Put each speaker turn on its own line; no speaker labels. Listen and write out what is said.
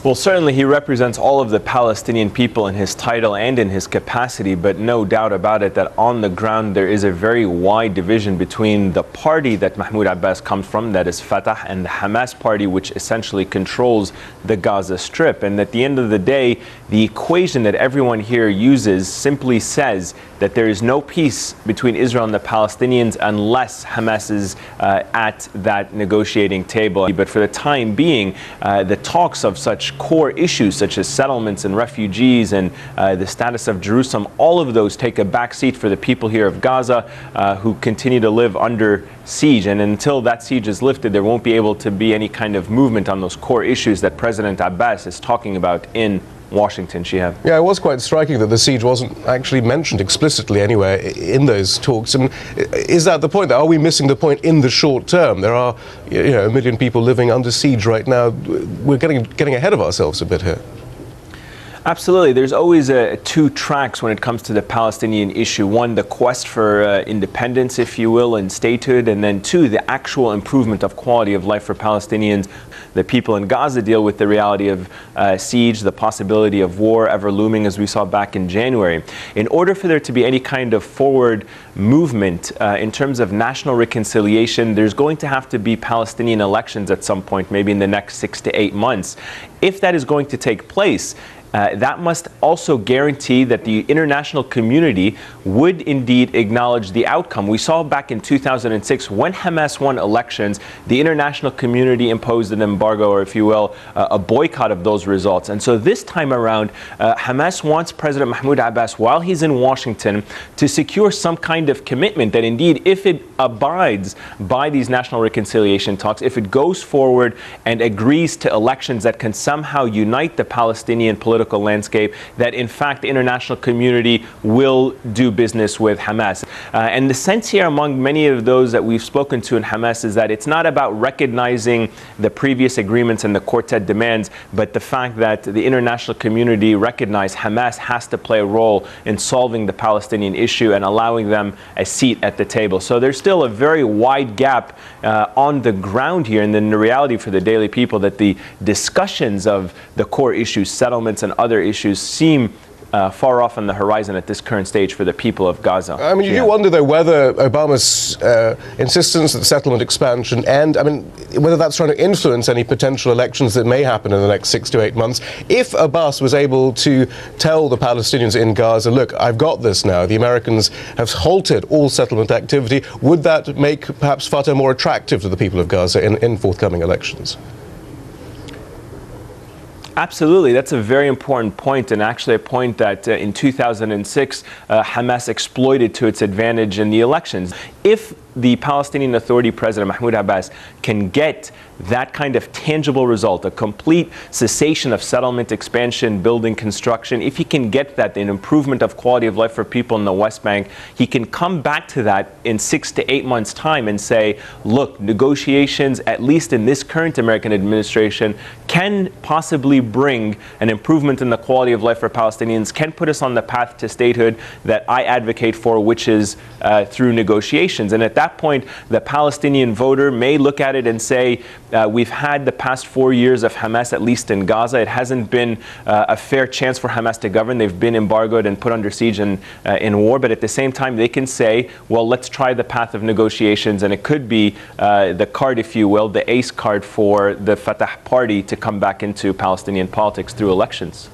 Well, certainly he represents all of the Palestinian people in his title and in his capacity, but no doubt about it that on the ground there is a very wide division between the party that Mahmoud Abbas comes from, that is Fatah, and the Hamas party, which essentially controls the Gaza Strip. And at the end of the day, the equation that everyone here uses simply says that there is no peace between Israel and the Palestinians unless Hamas is at that negotiating table. But for the time being, the talks of such core issues such as settlements and refugees and the status of Jerusalem, all of those take a back seat for the people here of Gaza who continue to live under siege. And until that siege is lifted, there won't be able to be any kind of movement on those core issues that President Abbas is talking about in Washington. Shihab.
Yeah, it was quite striking that the siege wasn't actually mentioned explicitly anywhere in those talks. And is that the point? Are we missing the point in the short term? There are, a million people living under siege right now. We're getting ahead of ourselves a bit here.
Absolutely. There's always two tracks when it comes to the Palestinian issue. One, the quest for independence, if you will, and statehood. And then two, the actual improvement of quality of life for Palestinians. The people in Gaza deal with the reality of siege, the possibility of war ever looming, as we saw back in January. In order for there to be any kind of forward movement in terms of national reconciliation, there's going to have to be Palestinian elections at some point, maybe in the next 6 to 8 months. If that is going to take place, that must also guarantee that the international community would indeed acknowledge the outcome. We saw back in 2006 when Hamas won elections, the international community imposed an embargo, or if you will, a boycott of those results. And so this time around, Hamas wants President Mahmoud Abbas, while he's in Washington, to secure some kind of commitment that indeed, if it abides by these national reconciliation talks, if it goes forward and agrees to elections that can somehow unite the Palestinian political landscape, that in fact the international community will do business with Hamas. And the sense here among many of those that we've spoken to in Hamas is that it's not about recognizing the previous agreements and the quartet demands, but the fact that the international community recognize Hamas has to play a role in solving the Palestinian issue and allowing them a seat at the table. So there's still a very wide gap on the ground here, and then the reality for the daily people that the discussions of the core issues, settlements and other issues seem far off on the horizon at this current stage for the people of Gaza.
I mean, you do wonder, though, whether Obama's insistence that settlement expansion and, whether that's trying to influence any potential elections that may happen in the next 6 to 8 months. If Abbas was able to tell the Palestinians in Gaza, look, I've got this now, the Americans have halted all settlement activity, would that make perhaps Fatah more attractive to the people of Gaza in forthcoming elections?
Absolutely. That's a very important point, and actually a point that in 2006 Hamas exploited to its advantage in the elections. If the Palestinian Authority President Mahmoud Abbas can get that kind of tangible result, a complete cessation of settlement, expansion, building, construction, if he can get that, an improvement of quality of life for people in the West Bank, he can come back to that in 6 to 8 months' time and say, look, negotiations, at least in this current American administration, can possibly bring an improvement in the quality of life for Palestinians, can put us on the path to statehood that I advocate for, which is through negotiations. And at that point, the Palestinian voter may look at it and say, we've had the past 4 years of Hamas, at least in Gaza. It hasn't been a fair chance for Hamas to govern. They've been embargoed and put under siege in war. But at the same time, they can say, well, let's try the path of negotiations. And it could be the card, if you will, the ace card for the Fatah party to come back into Palestinian politics through elections.